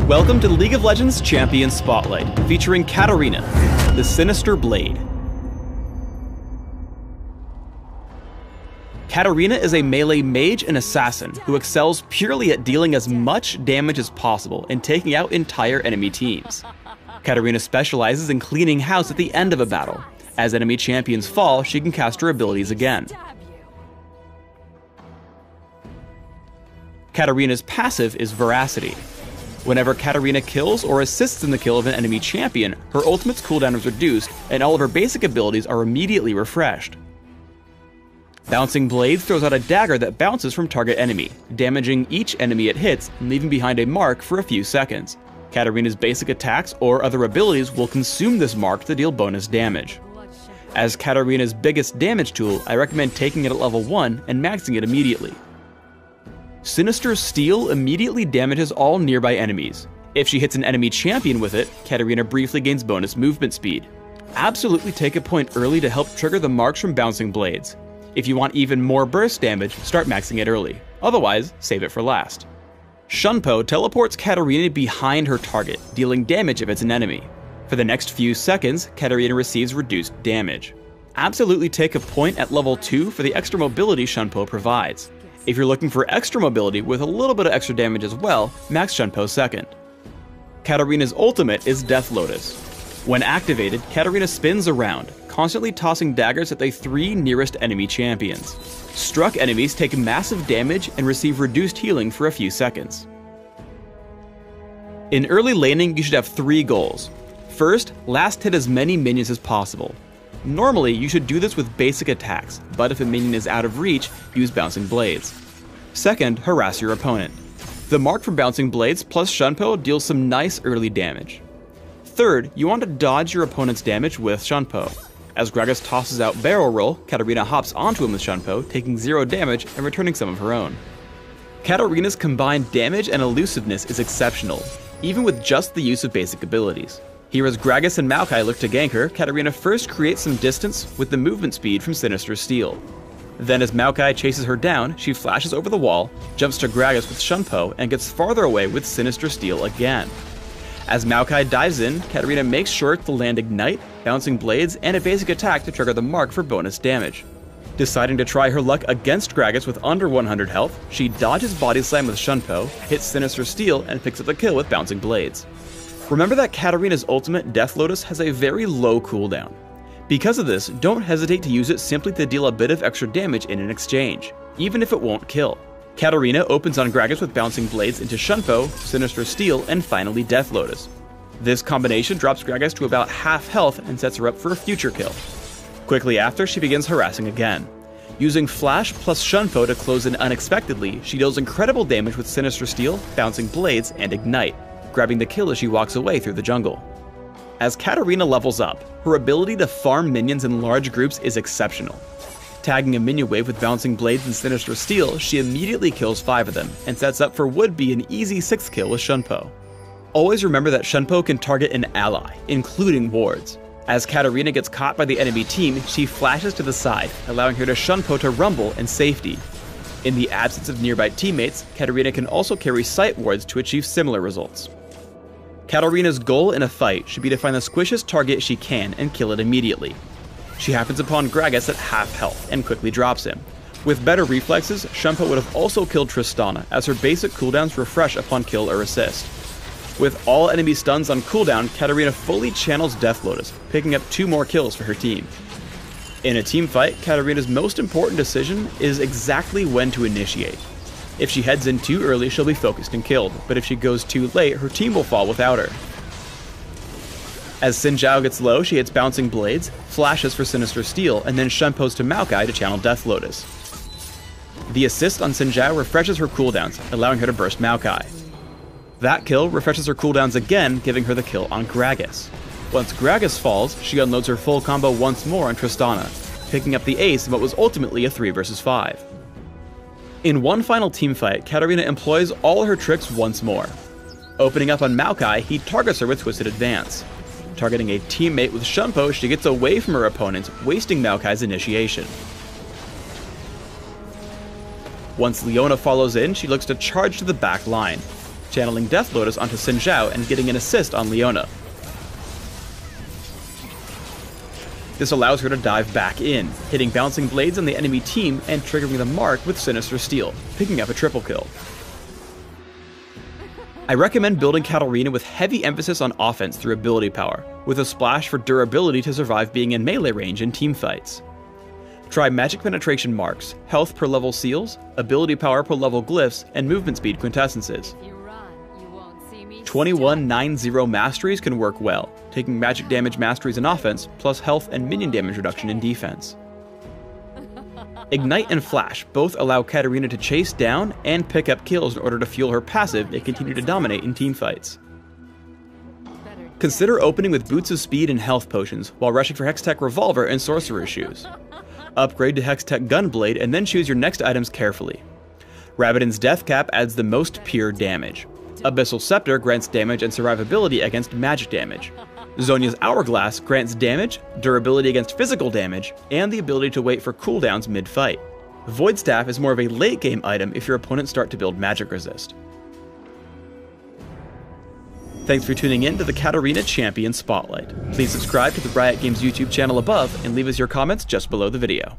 Welcome to League of Legends Champion Spotlight, featuring Katarina, the Sinister Blade. Katarina is a melee mage and assassin who excels purely at dealing as much damage as possible and taking out entire enemy teams. Katarina specializes in cleaning house at the end of a battle. As enemy champions fall, she can cast her abilities again. Katarina's passive is Veracity. Whenever Katarina kills or assists in the kill of an enemy champion, her ultimate's cooldown is reduced and all of her basic abilities are immediately refreshed. Bouncing Blades throws out a dagger that bounces from target enemy, damaging each enemy it hits and leaving behind a mark for a few seconds. Katarina's basic attacks or other abilities will consume this mark to deal bonus damage. As Katarina's biggest damage tool, I recommend taking it at level 1 and maxing it immediately. Sinister Steel immediately damages all nearby enemies. If she hits an enemy champion with it, Katarina briefly gains bonus movement speed. Absolutely take a point early to help trigger the marks from Bouncing Blades. If you want even more burst damage, start maxing it early. Otherwise, save it for last. Shunpo teleports Katarina behind her target, dealing damage if it's an enemy. For the next few seconds, Katarina receives reduced damage. Absolutely take a point at level 2 for the extra mobility Shunpo provides. If you're looking for extra mobility with a little bit of extra damage as well, max Shunpo second. Katarina's ultimate is Death Lotus. When activated, Katarina spins around, constantly tossing daggers at the 3 nearest enemy champions. Struck enemies take massive damage and receive reduced healing for a few seconds. In early laning, you should have 3 goals. First, last hit as many minions as possible. Normally, you should do this with basic attacks, but if a minion is out of reach, use Bouncing Blades. Second, harass your opponent. The mark from Bouncing Blades plus Shunpo deals some nice early damage. Third, you want to dodge your opponent's damage with Shunpo. As Gragas tosses out Barrel Roll, Katarina hops onto him with Shunpo, taking 0 damage and returning some of her own. Katarina's combined damage and elusiveness is exceptional, even with just the use of basic abilities. Here as Gragas and Maokai look to gank her, Katarina first creates some distance with the movement speed from Sinister Steel. Then as Maokai chases her down, she flashes over the wall, jumps to Gragas with Shunpo, and gets farther away with Sinister Steel again. As Maokai dives in, Katarina makes sure to land Ignite, Bouncing Blades, and a basic attack to trigger the mark for bonus damage. Deciding to try her luck against Gragas with under 100 health, she dodges Body Slam with Shunpo, hits Sinister Steel, and picks up the kill with Bouncing Blades. Remember that Katarina's ultimate, Death Lotus, has a very low cooldown. Because of this, don't hesitate to use it simply to deal a bit of extra damage in an exchange, even if it won't kill. Katarina opens on Gragas with Bouncing Blades into Shunpo, Sinister Steel, and finally Death Lotus. This combination drops Gragas to about half health and sets her up for a future kill. Quickly after, she begins harassing again. Using Flash plus Shunpo to close in unexpectedly, she deals incredible damage with Sinister Steel, Bouncing Blades, and Ignite, grabbing the kill as she walks away through the jungle. As Katarina levels up, her ability to farm minions in large groups is exceptional. Tagging a minion wave with Bouncing Blades and Sinister Steel, she immediately kills 5 of them, and sets up for would-be an easy 6th kill with Shunpo. Always remember that Shunpo can target an ally, including wards. As Katarina gets caught by the enemy team, she flashes to the side, allowing her to Shunpo to rumble in safety. In the absence of nearby teammates, Katarina can also carry sight wards to achieve similar results. Katarina's goal in a fight should be to find the squishiest target she can and kill it immediately. She happens upon Gragas at half health and quickly drops him. With better reflexes, Shunpo would have also killed Tristana, as her basic cooldowns refresh upon kill or assist. With all enemy stuns on cooldown, Katarina fully channels Death Lotus, picking up 2 more kills for her team. In a team fight, Katarina's most important decision is exactly when to initiate. If she heads in too early, she'll be focused and killed, but if she goes too late, her team will fall without her. As Xin Zhao gets low, she hits Bouncing Blades, flashes for Sinister Steel, and then Shunpos to Maokai to channel Death Lotus. The assist on Xin Zhao refreshes her cooldowns, allowing her to burst Maokai. That kill refreshes her cooldowns again, giving her the kill on Gragas. Once Gragas falls, she unloads her full combo once more on Tristana, picking up the ace in what was ultimately a 3 vs 5. In one final teamfight, Katarina employs all her tricks once more. Opening up on Maokai, he targets her with Twisted Advance. Targeting a teammate with Shunpo, she gets away from her opponent, wasting Maokai's initiation. Once Leona follows in, she looks to charge to the back line. channeling Death Lotus onto Xin Zhao and getting an assist on Leona. This allows her to dive back in, hitting bouncing blades on the enemy team and triggering the mark with Sinister Steel, picking up a triple kill. I recommend building Katarina with heavy emphasis on offense through ability power, with a splash for durability to survive being in melee range in teamfights. Try magic penetration marks, health per level seals, ability power per level glyphs, and movement speed quintessences. 21-9-0 masteries can work well, taking magic damage masteries in offense, plus health and minion damage reduction in defense. Ignite and Flash both allow Katarina to chase down and pick up kills in order to fuel her passive and continue to dominate in teamfights. Consider opening with Boots of Speed and Health Potions, while rushing for Hextech Revolver and Sorcerer's Shoes. Upgrade to Hextech Gunblade and then choose your next items carefully. Rabbidan's Death Cap adds the most pure damage. Abyssal Scepter grants damage and survivability against magic damage. Zhonya's Hourglass grants damage, durability against physical damage, and the ability to wait for cooldowns mid-fight. Void Staff is more of a late-game item if your opponents start to build magic resist. Thanks for tuning in to the Katarina Champion Spotlight. Please subscribe to the Riot Games YouTube channel above and leave us your comments just below the video.